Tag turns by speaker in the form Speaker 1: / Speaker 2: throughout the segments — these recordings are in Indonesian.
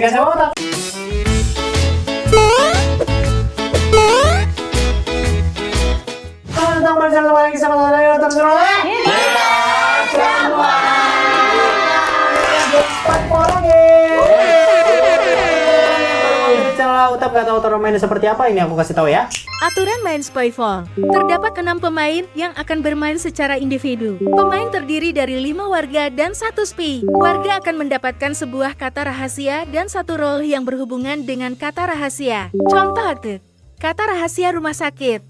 Speaker 1: Dikasih otak. Selamat datang bersama lagi sama saya terserah. Utap gak tahu aturan mainnya seperti apa, ini aku kasih tahu ya.
Speaker 2: Aturan main Spyfall. Terdapat 6 pemain yang akan bermain secara individu. Pemain terdiri dari 5 warga dan 1 spy. Warga akan mendapatkan sebuah kata rahasia dan 1 role yang berhubungan dengan kata rahasia. Contoh aktif. Kata rahasia rumah sakit.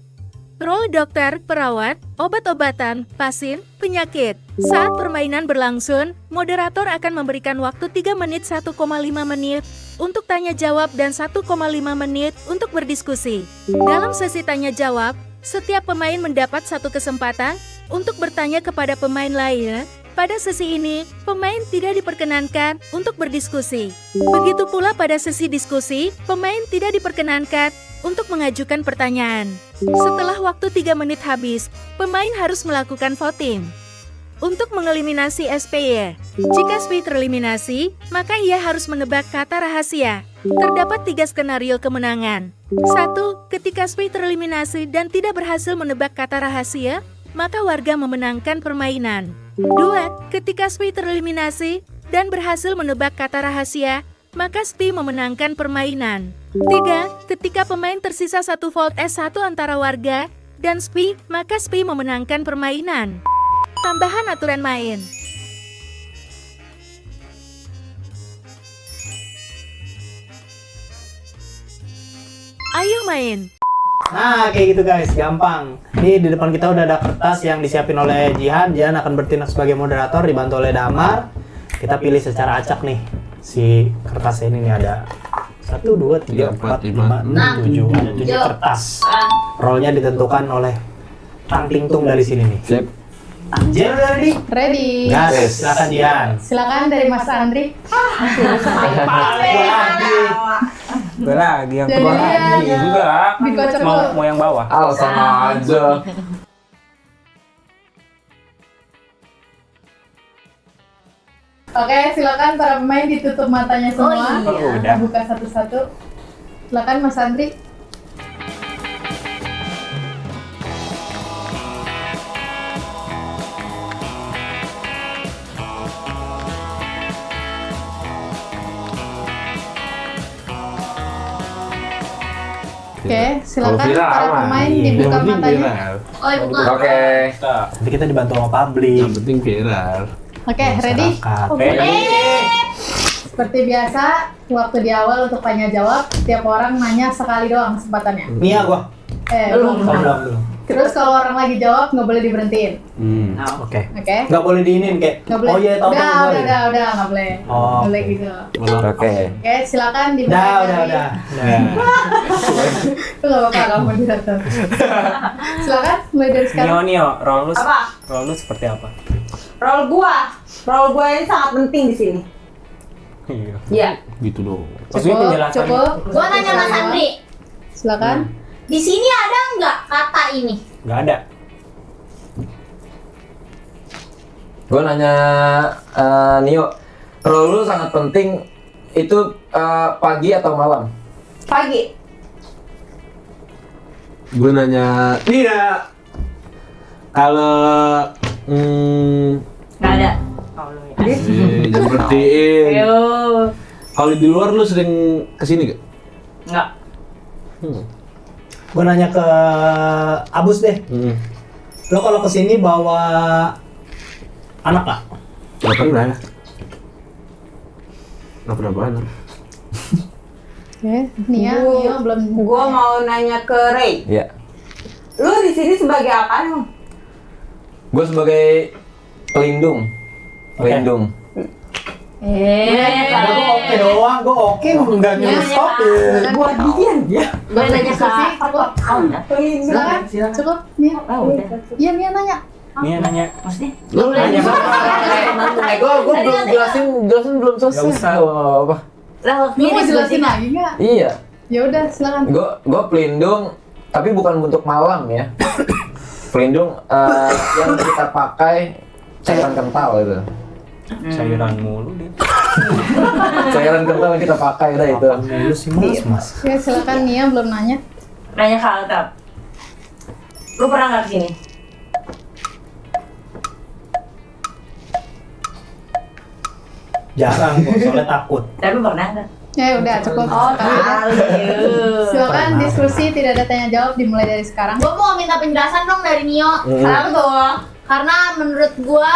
Speaker 2: Role dokter, perawat, obat-obatan, pasien, penyakit. Saat permainan berlangsung, moderator akan memberikan waktu 3 menit 1,5 menit untuk tanya jawab dan 1,5 menit untuk berdiskusi. Dalam sesi tanya jawab, setiap pemain mendapat 1 kesempatan untuk bertanya kepada pemain lain. Pada sesi ini, pemain tidak diperkenankan untuk berdiskusi. Begitu pula pada sesi diskusi, pemain tidak diperkenankan untuk mengajukan pertanyaan. Setelah waktu 3 menit habis, pemain harus melakukan voting untuk mengeliminasi SPY. Jika SPY tereliminasi, maka ia harus menebak kata rahasia. Terdapat 3 skenario kemenangan. 1. Ketika SPY tereliminasi dan tidak berhasil menebak kata rahasia, maka warga memenangkan permainan. 2. Ketika SPY tereliminasi dan berhasil menebak kata rahasia, maka SPY memenangkan permainan. 3. Ketika pemain tersisa 1 vote S1 antara warga dan SPY, maka SPY memenangkan permainan. Tambahan aturan main. Ayo main.
Speaker 1: Nah, kayak gitu guys, gampang. Ini di depan kita udah ada kertas yang disiapin oleh Jihan. Jihan akan bertindak sebagai moderator, dibantu oleh Damar. Kita pilih secara acak nih. Si kertasnya ini nih ada 1, 2, 3, 4, 5, 6, 7. Ada 7 kertas. Rollnya ditentukan oleh Tang Ting Tung dari sini nih.
Speaker 3: Siap.
Speaker 1: Jihan udah ready?
Speaker 4: Ready.
Speaker 1: Gas, silakan Jihan.
Speaker 4: Silakan dari Mas Andri.
Speaker 5: Gue lagi yang
Speaker 4: Jadi
Speaker 5: kedua
Speaker 4: dia
Speaker 5: lagi. Enggak.
Speaker 4: dikocok
Speaker 5: Mau
Speaker 4: dulu.
Speaker 5: mau yang bawah.
Speaker 3: Sama aja.
Speaker 4: Oke, silakan para pemain ditutup matanya semua.
Speaker 5: Oh, udah.
Speaker 4: Buka satu-satu. Silakan Mas Andri. Oke, silakan para pemain dibuka matanya.
Speaker 3: Oke.
Speaker 1: Nanti kita dibantu sama publik.
Speaker 3: Yang penting viral.
Speaker 4: Oke, ready?
Speaker 1: Masyarakat.
Speaker 4: Seperti biasa, waktu di awal untuk tanya jawab, setiap orang nanya sekali doang kesempatannya.
Speaker 1: Mia gua.
Speaker 4: Belum.
Speaker 1: Belum.
Speaker 4: Terus kalau orang lagi jawab nggak boleh diberhentiin.
Speaker 1: Oke.
Speaker 4: Oke?
Speaker 1: Nggak boleh diinin kayak.
Speaker 4: Nggak boleh.
Speaker 1: Oh iya, tahu
Speaker 4: udah,
Speaker 1: boleh.
Speaker 4: nggak boleh.
Speaker 1: Oh,
Speaker 4: Nggak boleh
Speaker 1: oke.
Speaker 4: gitu.
Speaker 3: Oke.
Speaker 4: Oke, silakan dimulai.
Speaker 1: Udah.
Speaker 4: Itu nggak apa-apa kamu direktur. Silakan mulai dari sekarang.
Speaker 5: Nio, role lu
Speaker 6: Apa?
Speaker 5: role lu seperti apa?
Speaker 6: Role gua ini sangat penting di sini.
Speaker 5: Iya.
Speaker 6: Iya.
Speaker 3: Gitu dong.
Speaker 5: Maksudnya penjelasan.
Speaker 4: Cukup.
Speaker 6: Gua nanya Mas Andri,
Speaker 4: Silakan.
Speaker 6: di sini ada nggak kata ini?
Speaker 5: Nggak ada.
Speaker 3: Gue nanya Nio, role lu sangat penting itu pagi atau malam?
Speaker 6: Pagi.
Speaker 3: Gue nanya Nia, kalau
Speaker 6: Nggak ada.
Speaker 3: jangan bertiin. Kalau di luar lu sering kesini gak?
Speaker 6: Nggak.
Speaker 1: Gua nanya ke Abus deh. Lo kalau kesini bawa anak nggak?
Speaker 3: Gak pernah. Gak pernah banget.
Speaker 4: Oke, Nia belum.
Speaker 6: Gua mau nanya ke Ray.
Speaker 3: Iya.
Speaker 6: Lu di sini sebagai apa emang?
Speaker 3: Gue sebagai pelindung. Pelindung.
Speaker 1: Gua oke doang, gua oke nggak nyuruh stop ya.
Speaker 6: Buat Dian ya.
Speaker 4: Gua nanya Susi, cukup. Silakan.
Speaker 1: Silakan.
Speaker 4: Cukup, Nia. Iya, Nia nanya.
Speaker 5: Nia nanya.
Speaker 3: Lu nanya gue belum jelasin belum selesai.
Speaker 5: Nggak usah.
Speaker 3: Apa?
Speaker 4: Lu mau jelasin lagi nggak?
Speaker 3: Iya.
Speaker 4: Ya udah, silakan.
Speaker 3: Gue pelindung, tapi bukan bentuk malam ya. Pelindung yang kita pakai cairan kental gitu.
Speaker 5: Sayuran mulu dia.
Speaker 3: Cairan kental kita pakai dah itu.
Speaker 1: Dulu sih mas.
Speaker 4: Ya silakan Nia belum nanya.
Speaker 6: Nanya ke Altap. Lu pernah nggak kesini?
Speaker 1: Jarang kok, soalnya takut.
Speaker 6: Tapi pernah nggak?
Speaker 4: Ya udah cukup.
Speaker 6: Oh,
Speaker 4: sekali. Silakan
Speaker 1: Pernah.
Speaker 4: diskusi tidak ada tanya jawab dimulai dari sekarang.
Speaker 7: Gue mau minta penjelasan dong dari Nio.
Speaker 6: Kenapa tuh?
Speaker 7: Karena menurut gua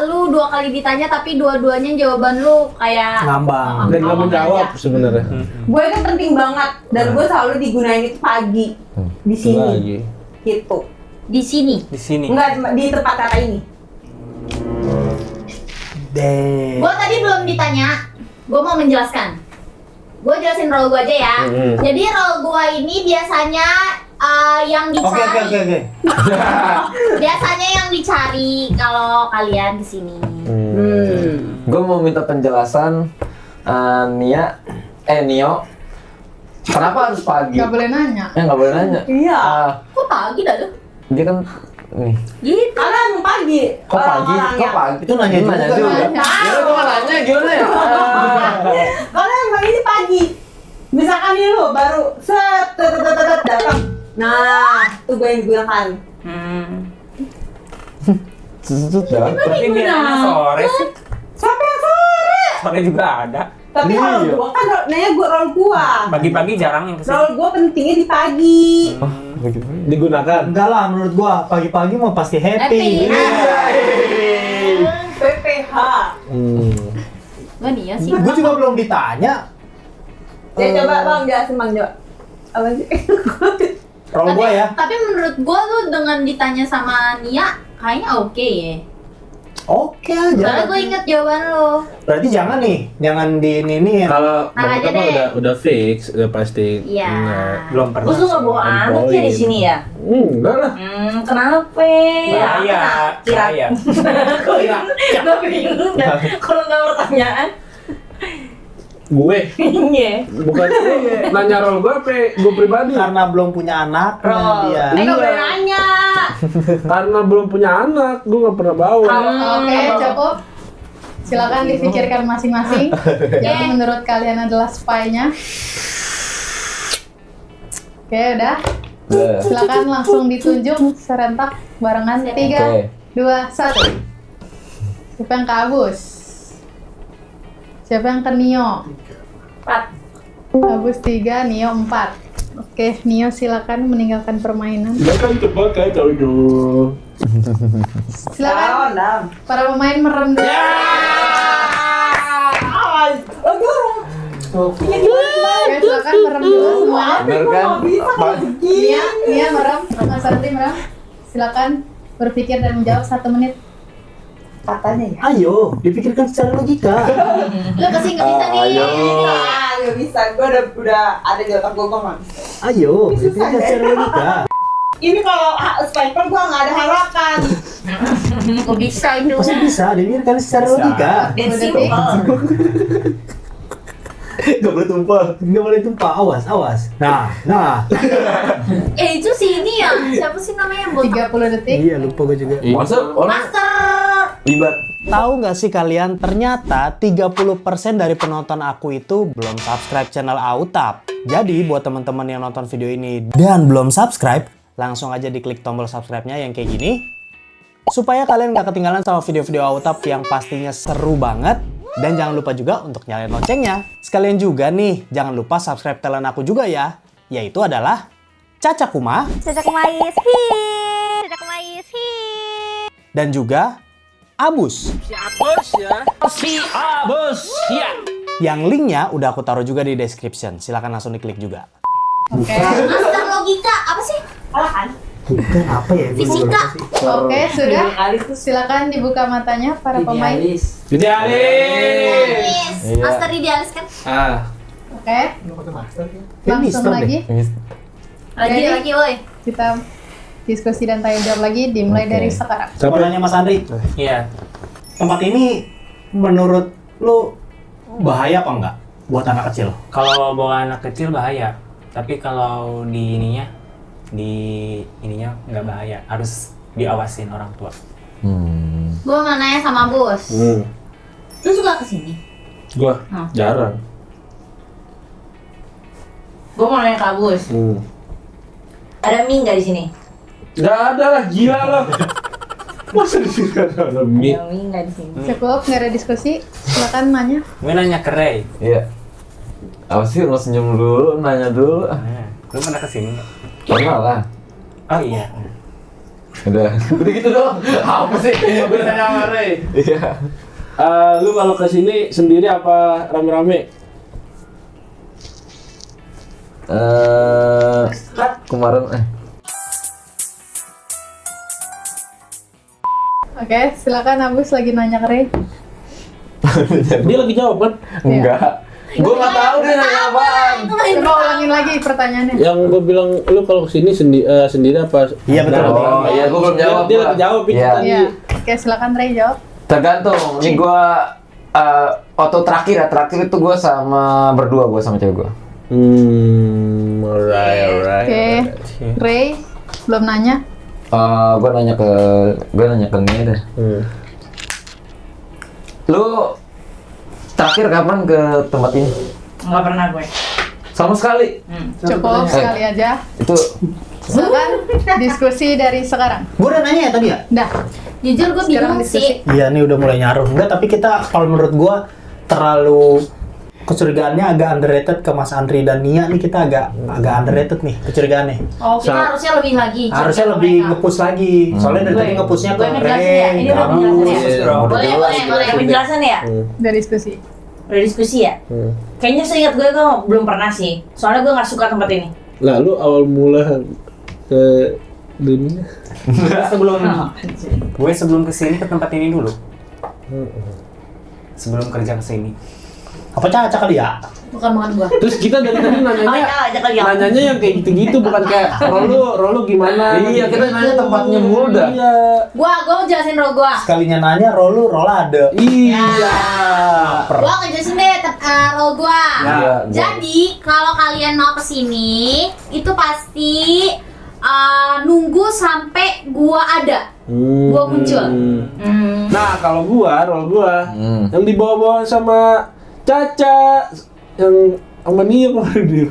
Speaker 7: lu 2 kali ditanya tapi dua-duanya jawaban lu kayak
Speaker 1: Ngambang.
Speaker 3: Dan nggak menjawab sebenarnya.
Speaker 6: Gue itu penting banget dan gue selalu digunain itu pagi di sini.
Speaker 3: Lagi.
Speaker 6: Gitu.
Speaker 7: di sini.
Speaker 5: Di sini.
Speaker 6: Enggak di tempat kata ini.
Speaker 1: Deh.
Speaker 7: Gua tadi belum ditanya. Gua mau menjelaskan. Gua jelasin role gua aja ya. Jadi role gua ini biasanya yang
Speaker 1: Oke.
Speaker 7: dicari. Biasanya yang dicari kalau kalian di sini.
Speaker 8: Gue mau minta penjelasan Nio. Kenapa harus pagi?
Speaker 4: Gak boleh nanya.
Speaker 8: Ya nggak boleh nanya.
Speaker 6: Iya.
Speaker 7: Kok pagi dah lu?
Speaker 8: Dia kan nih.
Speaker 7: Gitu.
Speaker 6: Karena emang pagi.
Speaker 8: Kok pagi?
Speaker 6: orang-orangnya.
Speaker 8: Kok pagi?
Speaker 1: Itu nanya juga.
Speaker 8: juga. Ya gue mau nanya gimana ya?
Speaker 6: Karena emang ini pagi. Misalkan nih lu baru set datang. Nah, itu gue yang digunakan.
Speaker 5: Tapi biasanya sore sih.
Speaker 6: Siapa yang sore?
Speaker 5: Sore juga ada.
Speaker 6: Tapi kalau
Speaker 8: Iya.
Speaker 6: gua kan nanya gua role gua.
Speaker 5: Pagi-pagi jarang yang kesini.
Speaker 6: Role gua pentingnya di pagi.
Speaker 3: Digunakan.
Speaker 1: Enggak lah, menurut gua pagi-pagi mau pasti happy.
Speaker 6: PPH.
Speaker 7: Gua nih ya sih.
Speaker 1: Gua juga belum ditanya.
Speaker 6: Ya coba Bang jelasin Bang coba. Apa sih?
Speaker 1: Role gua ya.
Speaker 7: Tapi menurut gua tuh dengan ditanya sama Nia kayaknya oke ya.
Speaker 1: Oke
Speaker 7: Soalnya
Speaker 1: aja.
Speaker 7: gue inget jawaban lo.
Speaker 1: Berarti jangan di ini.
Speaker 3: Kalau
Speaker 7: Nah,
Speaker 3: Bang
Speaker 7: aja
Speaker 3: Utama
Speaker 7: deh.
Speaker 3: udah fix, udah pasti.
Speaker 7: Iya.
Speaker 3: Enggak.
Speaker 5: Belum pernah.
Speaker 6: Terus lu nggak bawa anak ya di sini ya?
Speaker 3: Enggak lah.
Speaker 6: Kenapa?
Speaker 5: Bahaya.
Speaker 6: Kira.
Speaker 5: Bahaya.
Speaker 6: Gue bingung dah. Kalau nggak pertanyaan.
Speaker 3: Gue
Speaker 6: Iya.
Speaker 3: bukan nanya role gue apa gue pribadi.
Speaker 1: Karena belum punya anak
Speaker 6: Role.
Speaker 1: dia.
Speaker 6: Nggak boleh nanya.
Speaker 3: Karena belum punya anak, gue nggak pernah bawa.
Speaker 4: Oke, cukup. Silakan dipikirkan masing-masing. Yang menurut kalian adalah spy-nya. Oke, udah. Silakan langsung ditunjuk serentak barengan 3, 2, 1. Siapa yang ke Abus? Siapa yang ke Nio?
Speaker 6: 4.
Speaker 4: Abus 3, Nio 4. Oke, Nio silakan meninggalkan permainan.
Speaker 3: Jangan terpakai kau itu.
Speaker 4: Silakan para pemain merem dulu. Oke, silakan merem dulu semuanya.
Speaker 8: Bener kan?
Speaker 4: Nia merem, Mas Andri merem. Silakan berpikir dan menjawab 1 menit.
Speaker 6: Katanya ya.
Speaker 1: Ayo, dipikirkan secara logika.
Speaker 7: Lo kasih nggak bisa nih.
Speaker 6: Gak bisa. Gue udah ada di otak gue nggak bisa.
Speaker 1: Ayo, dipikirkan secara logika.
Speaker 6: Ini kalau sniper gue nggak ada harapan.
Speaker 7: Kok bisa itu?
Speaker 1: Pasti bisa, dipikirkan secara logika.
Speaker 6: Dan
Speaker 4: 10 detik.
Speaker 6: simple.
Speaker 1: Gak boleh tumpah. Gak boleh tumpah. Awas. Nah.
Speaker 7: Itu si ini ya. Siapa sih namanya yang botak?
Speaker 4: 30 detik.
Speaker 1: Iya, lupa gue juga.
Speaker 8: Masa orang
Speaker 7: Master.
Speaker 8: libat?
Speaker 1: Tahu nggak sih kalian, ternyata 30% dari penonton aku itu belum subscribe channel Autap. Jadi buat teman-teman yang nonton video ini dan belum subscribe, langsung aja diklik tombol subscribe-nya yang kayak gini. Supaya kalian nggak ketinggalan sama video-video Autap yang pastinya seru banget. Dan jangan lupa juga untuk nyalain loncengnya. Sekalian juga nih, jangan lupa subscribe channel aku juga ya. Yaitu adalah Caca Kuma.
Speaker 7: Cocok mais. Cocok mais.
Speaker 1: Dan juga Abus.
Speaker 5: Si Abus. Ya.
Speaker 1: Yang linknya udah aku taruh juga di description. Silahkan langsung diklik juga.
Speaker 4: Oke.
Speaker 7: Master logika apa sih?
Speaker 6: Salah kan?
Speaker 1: Bukan apa ya?
Speaker 7: Fisika.
Speaker 4: Oke, sudah.
Speaker 6: Kali tuh.
Speaker 4: Silakan dibuka matanya para pemain.
Speaker 7: Idealis.
Speaker 8: Iya.
Speaker 7: Master idealis kan?
Speaker 4: Oke.
Speaker 1: Ini
Speaker 4: Langsung
Speaker 1: Mister
Speaker 4: lagi.
Speaker 7: Lagi woi.
Speaker 4: Kita diskusi dan tanya jawab lagi dimulai
Speaker 8: Oke.
Speaker 4: dari sekarang.
Speaker 1: Mau nanya Mas Andri,
Speaker 5: Iya.
Speaker 1: tempat ini menurut lu bahaya apa enggak buat anak kecil?
Speaker 5: Kalau bawa anak kecil bahaya. Tapi kalau di ininya nggak bahaya. Harus diawasin orang tua.
Speaker 7: Gua mau nanya sama bos. Lu suka kesini?
Speaker 3: Gua jarang.
Speaker 6: Gue mau nanya Kak Bus. Ada mie nggak di sini?
Speaker 3: Nggak ada lah, gila lah. Masa di sini ada mie?
Speaker 6: Ada mie nggak di sini?
Speaker 4: Cukup, nggak ada diskusi. Silakan nanya.
Speaker 5: Gue nanya ke Ray.
Speaker 8: Iya. Apa sih lo senyum dulu, nanya dulu.
Speaker 5: Lu pernah kesini nggak?
Speaker 8: Pernah lah.
Speaker 5: Oh iya.
Speaker 8: Udah gitu doang. Apa sih?
Speaker 3: Gue tanya sama Ray.
Speaker 8: Iya.
Speaker 3: Lu kalau kesini sendiri apa rame-rame?
Speaker 8: Kemarin
Speaker 4: Oke, silakan Abus lagi nanya ke Ray.
Speaker 3: Dia lagi jawab kan?
Speaker 8: enggak. Gua nggak tahu dia nanya apaan.
Speaker 4: Coba ulangin lagi pertanyaannya.
Speaker 3: Yang gue bilang lu kalau kesini sendiri apa?
Speaker 1: Iya, betul, betul.
Speaker 8: Oh iya, gua belum jawab.
Speaker 3: Dia lagi jawab itu
Speaker 8: Iya.
Speaker 3: tadi.
Speaker 4: Iya. Oke, silakan Ray jawab.
Speaker 8: Tergantung. Ini gua auto terakhir itu gua sama berdua, gua sama cewek gua.
Speaker 3: Alright.
Speaker 4: Oke, Ray belum nanya.
Speaker 8: Gua nanya ke Nia deh. Lu terakhir kapan ke tempat ini?
Speaker 6: Nggak pernah gue.
Speaker 8: Sama sekali.
Speaker 4: Cukup sekali aja.
Speaker 8: Itu
Speaker 4: Silakan diskusi dari sekarang.
Speaker 1: Gue udah nanya ya tadi ya?
Speaker 4: Dah.
Speaker 7: Jujur gue
Speaker 4: Sekarang
Speaker 7: bingung
Speaker 4: diskusi.
Speaker 7: sih.
Speaker 1: Iya, nih udah mulai nyaruh. Enggak, tapi kita kalau menurut gue terlalu kecurigaannya agak underrated ke Mas Andri dan Nia nih, kita agak underrated nih kecurigaannya.
Speaker 7: Oh, kita harusnya lebih lagi.
Speaker 1: Harusnya
Speaker 7: cek
Speaker 1: lebih
Speaker 7: mereka.
Speaker 1: nge-push lagi. Soalnya dari tadi nge-pushnya ke
Speaker 6: Gue ngejelasin ya.
Speaker 1: Ray,
Speaker 6: Ini udah
Speaker 1: Abus.
Speaker 6: penjelasan ya.
Speaker 7: Boleh.
Speaker 6: Penjelasan ya?
Speaker 4: Udah diskusi.
Speaker 6: Udah diskusi ya? Kayaknya seingat gue belum pernah sih. Soalnya gue nggak suka tempat ini.
Speaker 3: Lalu awal mula ke dunia.
Speaker 5: Sebelum kesini ke tempat ini dulu. Sebelum kerja kesini.
Speaker 1: Apa Caca kali ya?
Speaker 7: Bukan gue.
Speaker 3: Terus kita dari tadi
Speaker 6: Oh iya,
Speaker 3: nanyanya,
Speaker 6: ajak lagi.
Speaker 3: nanyanya yang kayak gitu-gitu, bukan kayak rolu gimana?
Speaker 8: Iya, kita nanya tempatnya mulu dah.
Speaker 3: Iya.
Speaker 7: Gua mau jelasin role gua.
Speaker 1: Sekalinya nanya, rolade.
Speaker 3: Iya.
Speaker 7: Gua ngejelasin deh role gua.
Speaker 8: Iya,
Speaker 7: Jadi kalau kalian mau kesini itu pasti nunggu sampai gua ada. Gua muncul.
Speaker 3: Nah, kalau role gua yang dibawa-bawa sama Caca, yang sama Nia kemarin dia.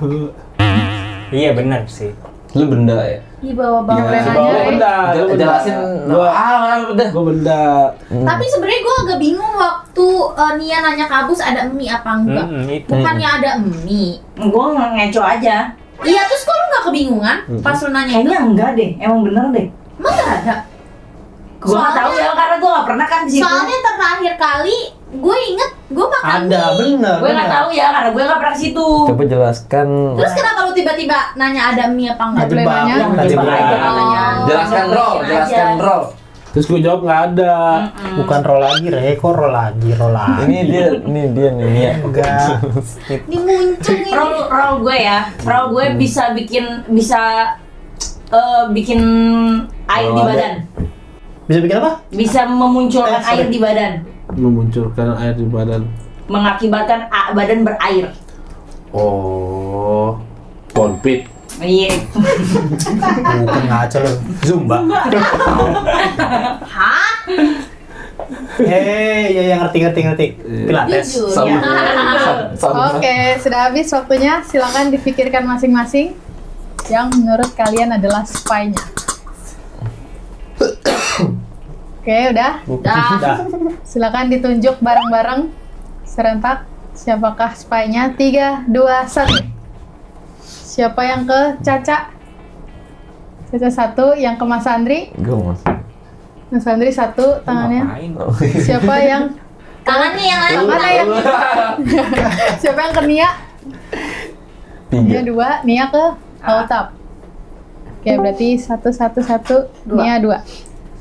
Speaker 5: Iya benar sih.
Speaker 8: Lu benda ya?
Speaker 7: Di bawah-bawah.
Speaker 4: Yang lain
Speaker 3: Bawa
Speaker 4: aja, Ray.
Speaker 3: benda.
Speaker 8: Jelasin. Udah.
Speaker 3: Gua benda.
Speaker 7: Tapi sebenarnya gua agak bingung waktu Nia nanya ke Abus ada mie apa enggak.
Speaker 5: Itu.
Speaker 7: Bukannya ada mie.
Speaker 6: Gue ngeco aja.
Speaker 7: Iya, terus kok lu nggak kebingungan pas lu nanya itu?
Speaker 6: Kayaknya enggak deh. Emang bener deh.
Speaker 7: Emang nggak ada?
Speaker 6: Gue nggak tahu ya karena gue nggak pernah kan di situ.
Speaker 7: Soalnya terakhir kali gue inget gue makan
Speaker 1: Ada,
Speaker 7: mie.
Speaker 1: bener.
Speaker 6: Gue nggak tahu ya karena gue nggak pernah ke situ.
Speaker 8: Coba jelaskan.
Speaker 7: Terus kenapa lu tiba-tiba nanya ada mie apa enggak?
Speaker 4: Boleh
Speaker 1: Ngejebak,
Speaker 4: nanya?
Speaker 1: ngejebak.
Speaker 8: Jelaskan role, jelaskan role.
Speaker 3: Terus gue jawab nggak ada.
Speaker 1: Bukan roll lagi, Ray. Kok roll lagi?
Speaker 8: Ini dia Nia.
Speaker 1: Enggak.
Speaker 7: Ini muncul ini.
Speaker 6: Roll gue ya. Roll gue bisa bikin air di
Speaker 8: Roll
Speaker 6: badan.
Speaker 1: Bisa bikin apa?
Speaker 6: Bisa memunculkan
Speaker 1: sorry.
Speaker 6: air di badan.
Speaker 3: Memunculkan air di badan.
Speaker 6: Mengakibatkan badan berair.
Speaker 3: Oh, ponpit.
Speaker 6: Iya.
Speaker 1: Bukan ngaca lu. Zumba.
Speaker 7: Hah?
Speaker 1: Ya ngerti. Pilates.
Speaker 7: Jujur ya.
Speaker 4: Oke, sudah habis waktunya. Silakan dipikirkan masing-masing yang menurut kalian adalah spy-nya. Oke, udah.
Speaker 1: Udah.
Speaker 4: Silakan ditunjuk bareng-bareng serentak. Siapakah spy-nya? 3, 2, 1. Siapa yang ke Caca? Caca 1, yang ke Mas Andri.
Speaker 8: Gue mas.
Speaker 4: Mas Andri 1 tangannya.
Speaker 5: Ngapain?
Speaker 4: Siapa yang
Speaker 7: Tangannya yang lain.
Speaker 4: mana yang siapa yang ke Nia? Nia 2, Nia ke Altap. Oke, berarti 1, 1, 1, Nia 2.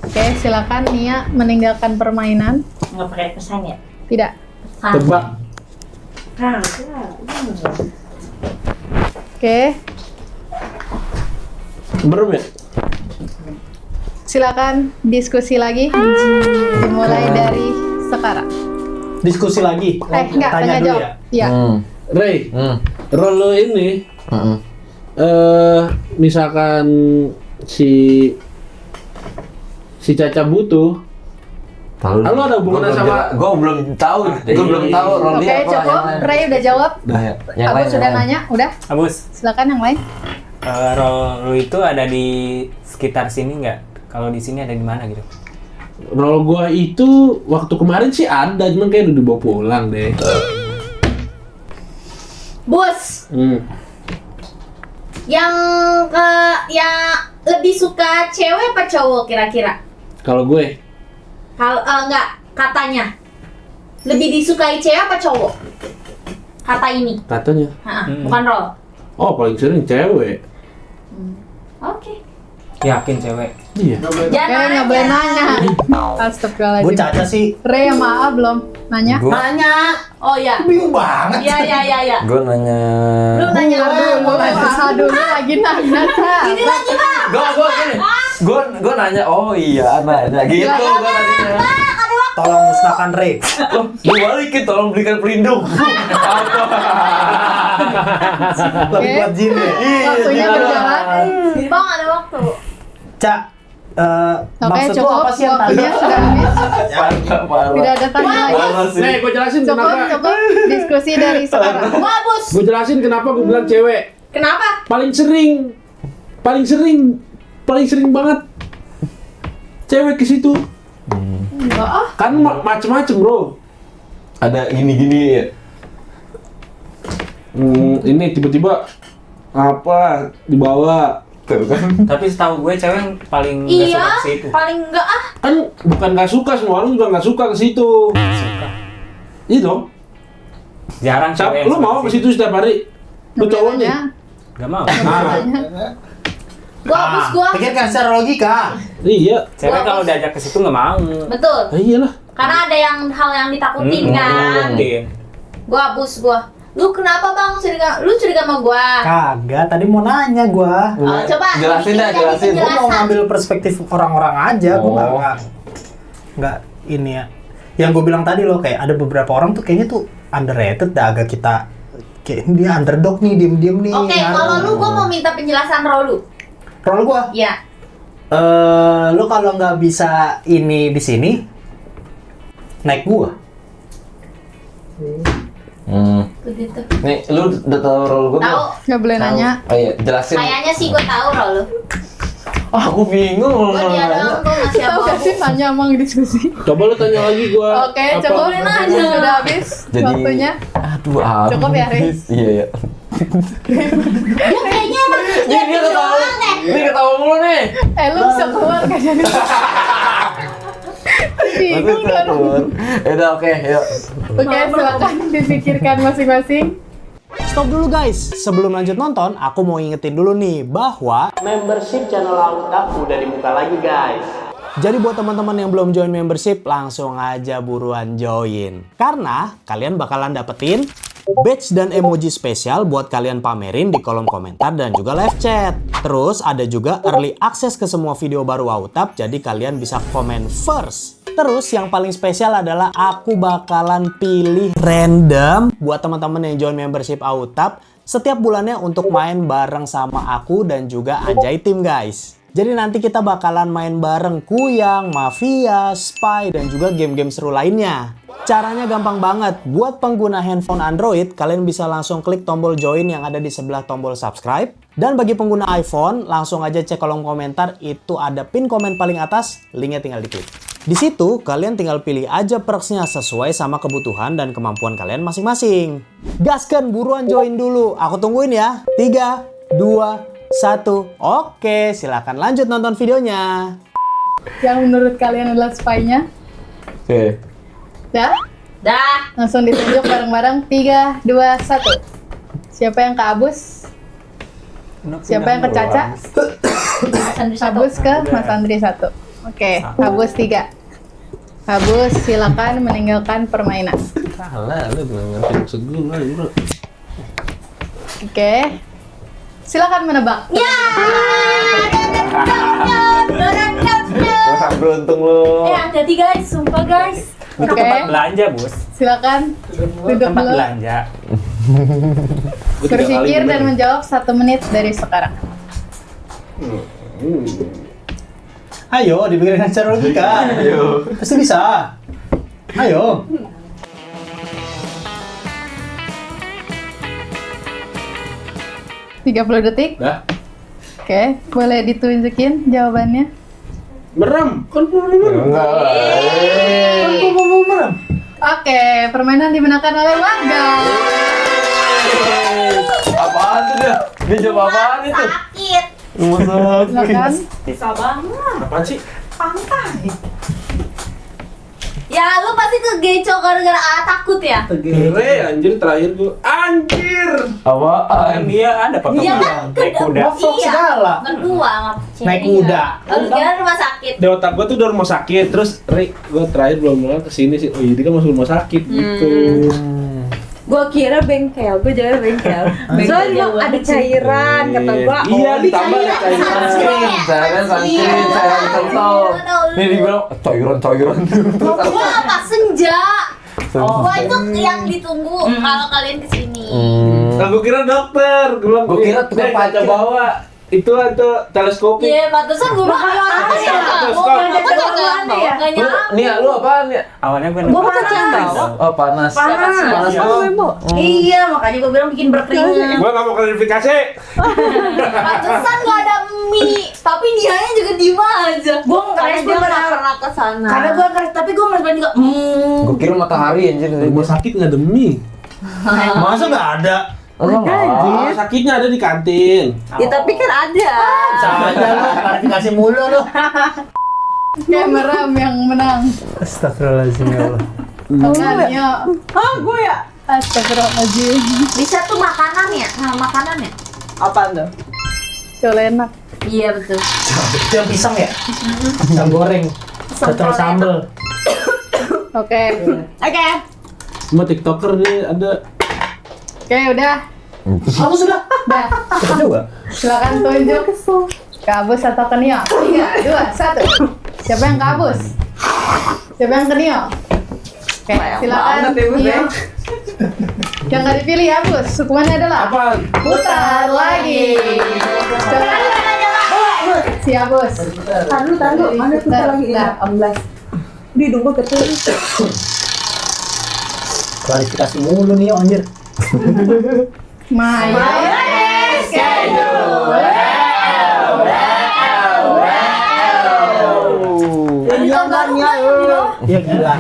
Speaker 4: Oke, silakan Nia meninggalkan permainan.
Speaker 6: Nggak pakai kesan ya?
Speaker 4: Tidak.
Speaker 3: Tebak.
Speaker 4: Oke,
Speaker 3: Berem ya?
Speaker 4: silakan diskusi lagi. Dimulai dari sekarang.
Speaker 1: Diskusi lagi.
Speaker 4: Enggak,
Speaker 1: Tanya
Speaker 4: tanya
Speaker 1: dulu
Speaker 4: jawab.
Speaker 1: ya.
Speaker 4: Iya.
Speaker 3: Ray, role lo ini misalkan si Caca butuh,
Speaker 8: Tahu.
Speaker 3: Lu ada hubungan sama?
Speaker 8: Gue belum tahu. Gue belum tahu role
Speaker 4: Oke,
Speaker 8: dia apa.
Speaker 4: cukup.
Speaker 8: yang lain.
Speaker 4: Ray udah jawab.
Speaker 8: Udah ya. Yang
Speaker 4: Abus
Speaker 8: lain,
Speaker 4: sudah
Speaker 8: yang lain.
Speaker 4: nanya, udah.
Speaker 5: Abus,
Speaker 4: Silakan yang lain.
Speaker 5: role lu itu ada di sekitar sini nggak? Kalau di sini ada di mana gitu?
Speaker 3: Role gua itu waktu kemarin sih ada, cuman kayak udah dibawa pulang deh.
Speaker 7: Bus, yang lebih suka cewek apa cowok kira-kira?
Speaker 3: Kalau gue,
Speaker 7: Kalau enggak, katanya lebih disukai cewek apa cowok? Kata ini,
Speaker 3: katanya,
Speaker 7: bukan role.
Speaker 3: oh paling sering cewek.
Speaker 7: Oke.
Speaker 5: Yakin cewek?
Speaker 3: Iya.
Speaker 4: Oke,
Speaker 7: Jangan
Speaker 4: nggak boleh nanya.
Speaker 1: Gue
Speaker 4: Astagfirullahaladzim.
Speaker 1: Caca sih
Speaker 4: Ray sama A belum nanya.
Speaker 7: Nanya. Oh ya.
Speaker 1: bingung banget.
Speaker 7: Ya.
Speaker 8: Gue nanya.
Speaker 7: Lu nanya dulu.
Speaker 4: Dulu lagi nanya.
Speaker 7: Ini lagi, Pak.
Speaker 8: Gue nanya. Oh iya, nanya gitu. Gue tadinya.
Speaker 1: Tolong musnahkan Ray.
Speaker 8: Lu balikin, tolong belikan pelindung.
Speaker 1: Lebih kuat Jin ya.
Speaker 4: Waktunya berjalan.
Speaker 7: Bang, ada waktu.
Speaker 1: Cak,
Speaker 4: Oke,
Speaker 1: maksud lu
Speaker 4: cukup.
Speaker 1: apa sih yang tadi?
Speaker 4: Waktunya sudah habis.
Speaker 8: Parah.
Speaker 4: Tidak ada tanya lagi.
Speaker 8: Parah sih.
Speaker 3: Nih, gue jelasin
Speaker 4: Cukup,
Speaker 3: kenapa.
Speaker 4: cukup. Diskusi dari sekarang.
Speaker 7: Gua Bus.
Speaker 3: Gue jelasin kenapa gue bilang cewek.
Speaker 7: Kenapa?
Speaker 3: Paling sering banget cewek ke situ.
Speaker 4: Enggak ah.
Speaker 3: Kan macem-macem bro.
Speaker 8: Ada gini-gini ya.
Speaker 3: Ini tiba-tiba apa dibawa.
Speaker 8: Tuh kan.
Speaker 5: Tapi setahu gue cewek yang paling nggak
Speaker 7: Iya,
Speaker 5: suka ke situ.
Speaker 7: paling enggak ah.
Speaker 3: Kan bukan nggak suka, semua orang juga nggak suka ke situ. Iya dong.
Speaker 5: Jarang cewek yang
Speaker 3: Lu
Speaker 5: suka
Speaker 3: mau ke situ setiap hari? Lu cowok nih.
Speaker 5: Nggak mau.
Speaker 7: Gua Bus gua.
Speaker 1: Pikirkan secara logika.
Speaker 3: Iya.
Speaker 5: Cewek kalau diajak ke situ nggak mau.
Speaker 7: Betul.
Speaker 3: Iyalah.
Speaker 7: Karena ada hal yang ditakutin kan.
Speaker 5: Mungkin.
Speaker 7: Gua Bus gua. Lu kenapa Bang? Lu curiga sama gua?
Speaker 1: Kagak, tadi mau nanya gua.
Speaker 7: Oh, coba
Speaker 8: Jelasin dah,
Speaker 7: kita
Speaker 8: jelasin.
Speaker 1: Gua mau
Speaker 7: penjelasan.
Speaker 1: ngambil perspektif orang-orang aja, gua
Speaker 8: Oh.
Speaker 1: nggak ini ya. Yang gue bilang tadi loh, kayak ada beberapa orang tuh kayaknya tuh underrated dah, agak kita kayak dia underdog nih, diem-diem nih.
Speaker 7: Oke, kalau lu gua mau minta penjelasan role lu.
Speaker 1: Kalau gua,
Speaker 7: Iya.
Speaker 1: lu kalau nggak bisa ini di sini, naik gua.
Speaker 7: Begitu.
Speaker 8: Nih, lu udah tahu role gue?
Speaker 7: Tahu.
Speaker 4: Nggak boleh nanya.
Speaker 8: Oh iya, jelasin.
Speaker 7: Kayaknya sih gua tahu role lu.
Speaker 8: Aku bingung.
Speaker 7: Gua dia doang tuh ngasih
Speaker 4: Tahu gak sih
Speaker 7: abu-abu.
Speaker 4: nanya emang diskusi.
Speaker 3: Coba lu tanya lagi gua.
Speaker 4: Oke,
Speaker 3: apa?
Speaker 4: cukup.
Speaker 7: nanya.
Speaker 4: Sudah habis
Speaker 8: Jadi,
Speaker 4: waktunya.
Speaker 8: aduh, habis.
Speaker 4: Cukup ya, Riz?
Speaker 8: Iya, iya.
Speaker 7: Dia kayaknya emang
Speaker 8: Dia ketawa.
Speaker 7: doang deh.
Speaker 8: Dia ketawa mulu nih.
Speaker 4: Lu bisa keluar gak jadi? Bingung kan?
Speaker 8: Udah oke, yuk.
Speaker 4: Oke, silakan dipikirkan masing-masing.
Speaker 1: Stop dulu guys, sebelum lanjut nonton, aku mau ingetin dulu nih bahwa membership channel Autab udah dibuka lagi guys. Jadi buat teman-teman yang belum join membership, langsung aja buruan join. Karena kalian bakalan dapetin badge dan emoji spesial buat kalian pamerin di kolom komentar dan juga live chat. Terus ada juga early access ke semua video baru Autab, jadi kalian bisa komen first. Terus yang paling spesial adalah aku bakalan pilih random buat teman-teman yang join membership Autab setiap bulannya untuk main bareng sama aku dan juga Anjay Team guys. Jadi nanti kita bakalan main bareng Kuyang, Mafia, Spy, dan juga game-game seru lainnya. Caranya gampang banget. Buat pengguna handphone Android, kalian bisa langsung klik tombol join yang ada di sebelah tombol subscribe. Dan bagi pengguna iPhone, langsung aja cek kolom komentar, itu ada pin komen paling atas, linknya tinggal diklik. Di situ, kalian tinggal pilih aja perksnya sesuai sama kebutuhan dan kemampuan kalian masing-masing. Gaskan, buruan join dulu. Aku tungguin ya. 3, 2, 1. Oke, silakan lanjut nonton videonya.
Speaker 4: Yang menurut kalian adalah spy-nya?
Speaker 8: Oke.
Speaker 4: Dah?
Speaker 7: Dah.
Speaker 4: Langsung ditunjuk bareng-bareng. 3, 2, 1. Siapa yang ke Abus? Siapa yang ke Caca? Abus ke Mas Andri 1. Oke, Abus 3. Abus, silakan meninggalkan permainan.
Speaker 3: Salah, lu belum ngerti maksud gue, bro.
Speaker 4: Oke. Silakan menebak.
Speaker 7: Ya.
Speaker 8: Beruntung lu.
Speaker 7: Hati-hati guys, sumpah guys.
Speaker 5: Itu
Speaker 4: Oke.
Speaker 5: tempat belanja, Bos.
Speaker 4: Silakan duduk
Speaker 5: Tempat
Speaker 4: dulu.
Speaker 5: belanja.
Speaker 4: Berpikir dan menjawab 1 menit dari sekarang.
Speaker 1: Ayo, dipikirin dengan cara logika. Ayo. Pasti bisa. Ayo.
Speaker 4: ...30 detik.
Speaker 3: Dah.
Speaker 4: Oke, boleh ditunjukin jawabannya?
Speaker 3: Merem. Kan merem. Merem.
Speaker 4: Oke, permainan dimenangkan oleh warga.
Speaker 8: Apaan tuh dia? Dia jawab apaan itu?
Speaker 7: Sakit.
Speaker 4: Silakan.
Speaker 6: Bisa banget.
Speaker 3: Apaan sih?
Speaker 6: Pantai.
Speaker 7: Ya lu pasti kegeco gara-gara takut ya?
Speaker 3: Tegere anjir terakhir gua. Anjir.
Speaker 8: Apaan?
Speaker 5: Dia ada pakai
Speaker 7: Iya
Speaker 5: kuda.
Speaker 7: kan?
Speaker 5: Naik kuda.
Speaker 1: Mosok segala.
Speaker 7: Kedua sama
Speaker 1: Naik kuda.
Speaker 7: Lalu kira rumah sakit.
Speaker 3: Di otak gua tuh udah rumah sakit, terus gua terakhir belum kesini sih. Oh iya, dia kan masuk rumah sakit gitu.
Speaker 6: Gua kira bengkel, gua jalan bengkel. Soalnya ada cairan, kata gua.
Speaker 3: Iya,
Speaker 6: oh,
Speaker 3: ditambah ada cairan.
Speaker 8: Cairan sunscreen, cairan kental. Nih dibilang cairan.
Speaker 7: Gua apa senja. Gua itu yang ditunggu kalau kalian kesini.
Speaker 3: Nah, gua kira dokter. Gua
Speaker 8: kira tukang
Speaker 3: kaca bawa. Itu teleskopik.
Speaker 7: Iya, pantesan gua pakai orang ya.
Speaker 3: Teleskop.
Speaker 7: Gak nyampe.
Speaker 8: Nih, lu apaan ya?
Speaker 5: Awalnya gue
Speaker 6: Gua panas.
Speaker 8: Oh, panas. Panas banget.
Speaker 6: Iya, makanya gua bilang bikin berkeringat.
Speaker 3: Gua nggak mau klarifikasi.
Speaker 7: Pantesan gak ada mie. Tapi dianya juga diem aja.
Speaker 6: Gua nggak
Speaker 7: Karena
Speaker 6: respon
Speaker 7: dia
Speaker 6: benar.
Speaker 7: nggak pernah kesana.
Speaker 6: Karena gua nggak, tapi gua merespon juga.
Speaker 8: Gua kira matahari anjir.
Speaker 3: Rumah sakit nggak demi.
Speaker 1: Masa nggak ada?
Speaker 3: Oh, sakitnya ada di kantin.
Speaker 6: Ya tapi kan ada.
Speaker 1: Sama aja lu, klarifikasi mulu lu.
Speaker 4: Oke, merem yang menang.
Speaker 1: Astagfirullahaladzim ya Allah.
Speaker 4: Tangannya.
Speaker 6: Ah, gua ya.
Speaker 4: Astagfirullahaladzim.
Speaker 7: Bisa tuh makanan ya? Nah, makanan ya?
Speaker 6: Apaan tuh?
Speaker 4: Colenak.
Speaker 7: Iya betul.
Speaker 1: Itu yang pisang ya? Pisang goreng. Cocok sambel.
Speaker 4: Oke.
Speaker 6: Oke.
Speaker 3: Cuma TikToker dia ada.
Speaker 4: Oke, udah.
Speaker 1: Kamu sudah?
Speaker 4: Udah.
Speaker 1: Kita coba.
Speaker 4: Silakan tunjuk. Kabus atau Kenio? 3, 2, 1. Siapa yang kabus? Siapa yang Kenio? Oke, silakan.
Speaker 6: banget ya, Bus, ya.
Speaker 4: Nio. Yang nggak dipilih ya, Bus. Hukumannya adalah
Speaker 3: Apa?
Speaker 4: putar lagi. Coba. Siap, Bus.
Speaker 6: Tahan dulu. Mana putar lagi?
Speaker 4: Bentar.
Speaker 6: 18. Di dong, gua kecil.
Speaker 1: Klarifikasi mulu nih anjir.
Speaker 4: Mayonnaise schedule.
Speaker 1: Iya gila.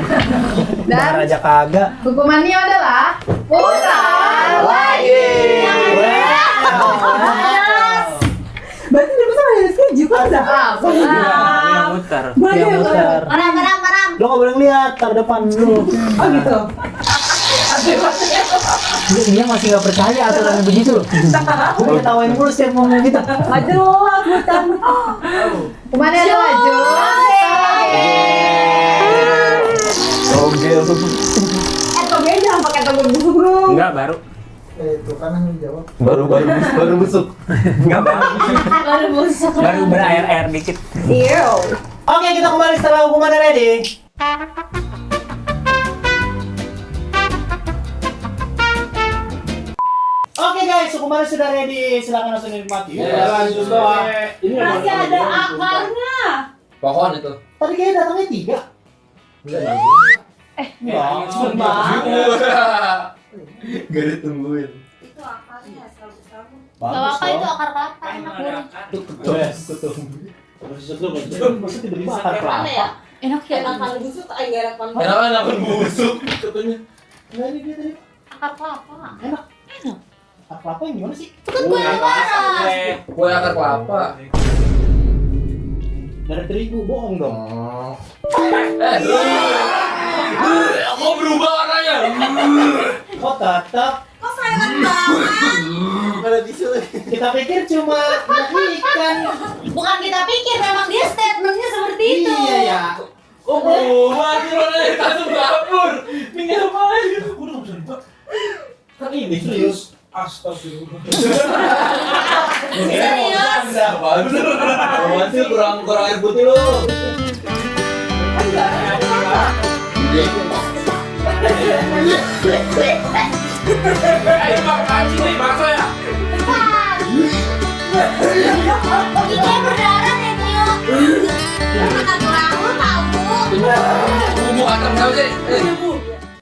Speaker 4: Dan
Speaker 1: Raja kagak.
Speaker 4: hukuman Nio adalah putar lagi.
Speaker 6: Berarti dia bisa main schedule kan dah.
Speaker 5: Yang muter.
Speaker 1: Dia muter.
Speaker 7: Maram.
Speaker 1: Lo nggak boleh ngeliat tar depan lu.
Speaker 6: Oh gitu.
Speaker 1: Dia masih nggak percaya aturan begitu loh. Gue ketawain mulu setiap ngomong gitu.
Speaker 6: Maju putar.
Speaker 4: Hukumannya adalah
Speaker 8: Oke.
Speaker 6: Toge jangan pakai toge busuk bro.
Speaker 5: Enggak, baru.
Speaker 8: Baru busuk.
Speaker 5: Enggak, baru.
Speaker 7: Baru busuk.
Speaker 5: Baru berair-air dikit.
Speaker 6: Iya.
Speaker 1: Oke, kita kembali setelah hukumannya ready. Oke guys, hukumannya sudah ready. Silakan langsung dinikmati.
Speaker 3: Lanjut doang. Ini
Speaker 6: Masih ada akarnya.
Speaker 8: Pohon itu.
Speaker 1: Tadi kayaknya datangnya 3. Enggak, cuma
Speaker 8: Gak ditungguin.
Speaker 7: Itu akarnya selalu.
Speaker 1: Bagus
Speaker 7: Gak apa itu
Speaker 1: dong.
Speaker 7: akar kelapa enak banget.
Speaker 1: Masa tiba-tiba akar
Speaker 7: Mana
Speaker 1: kelapa?
Speaker 7: ya? Enak ya
Speaker 6: Akar busuk, enggak enak banget.
Speaker 8: Kenapa akan busuk? Katanya.
Speaker 1: Nah, ini dia tadi.
Speaker 7: akar kelapa.
Speaker 1: Akar kelapa yang gimana sih?
Speaker 7: Itu kan kue waras.
Speaker 8: Kue akar kelapa.
Speaker 1: Dari terigu, bohong dong.
Speaker 8: Oh. Kok berubah warnanya?
Speaker 1: Kok tetap?
Speaker 7: Kok sayang banget?
Speaker 1: Kita pikir cuma ikan.
Speaker 7: Bukan kita pikir, memang dia statementnya seperti itu.
Speaker 1: Iya ya.
Speaker 8: Kok berubah sih warnanya? Kasih dapur. Ini ngapain?
Speaker 1: Udah nggak bisa dibuat. Kan ini serius. Astagfirullah.
Speaker 7: Serius?
Speaker 8: Apaan sih? Apaan sih? Kurang air putih lu. Ayo makan sini, bakso ya?
Speaker 7: Ini berdarah ya, Nio.
Speaker 3: eh.